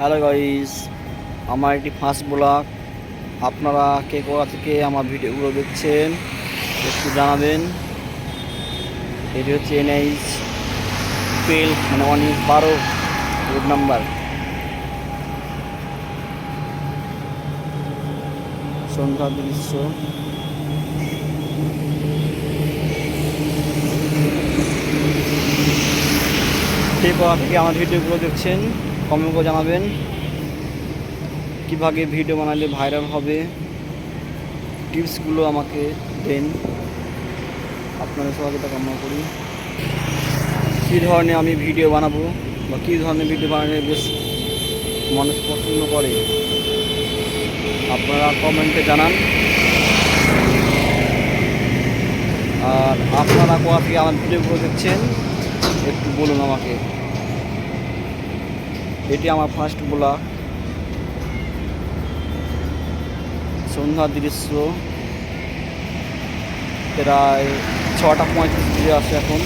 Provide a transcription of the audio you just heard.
Hello guys, আমার একটি first blog. আপনারা কে কোথা থেকে আমার ভিডিওগুলো দেখছেন একটু জানাবেন। এটি হচ্ছে NH 12 মানে 12 রোড নাম্বার। সন্ধ্যার দৃশ্য। কে কোথা থেকে আমার ভিডিওগুলো দেখছেন কমেন্ট করে জানাবেন। কীভাবে ভিডিও বানালে ভাইরাল হবে টিপসগুলো আমাকে দেন। আপনাদের সহযোগিতা কামনা করি। কী ধরনের আমি ভিডিও বানাবো বা কী ধরনের ভিডিও বানালে বেশ মানুষ পছন্দ করে আপনারা কমেন্টে জানান। আর আপনারা কোথা থেকে আমার ভিডিওগুলো দেখছেন একটু বলুন আমাকে। এটি আমার ফার্স্ট ব্লগ। সন্ধ্যার দৃশ্য, প্রায় 6টা 35 বাজে আসে এখন।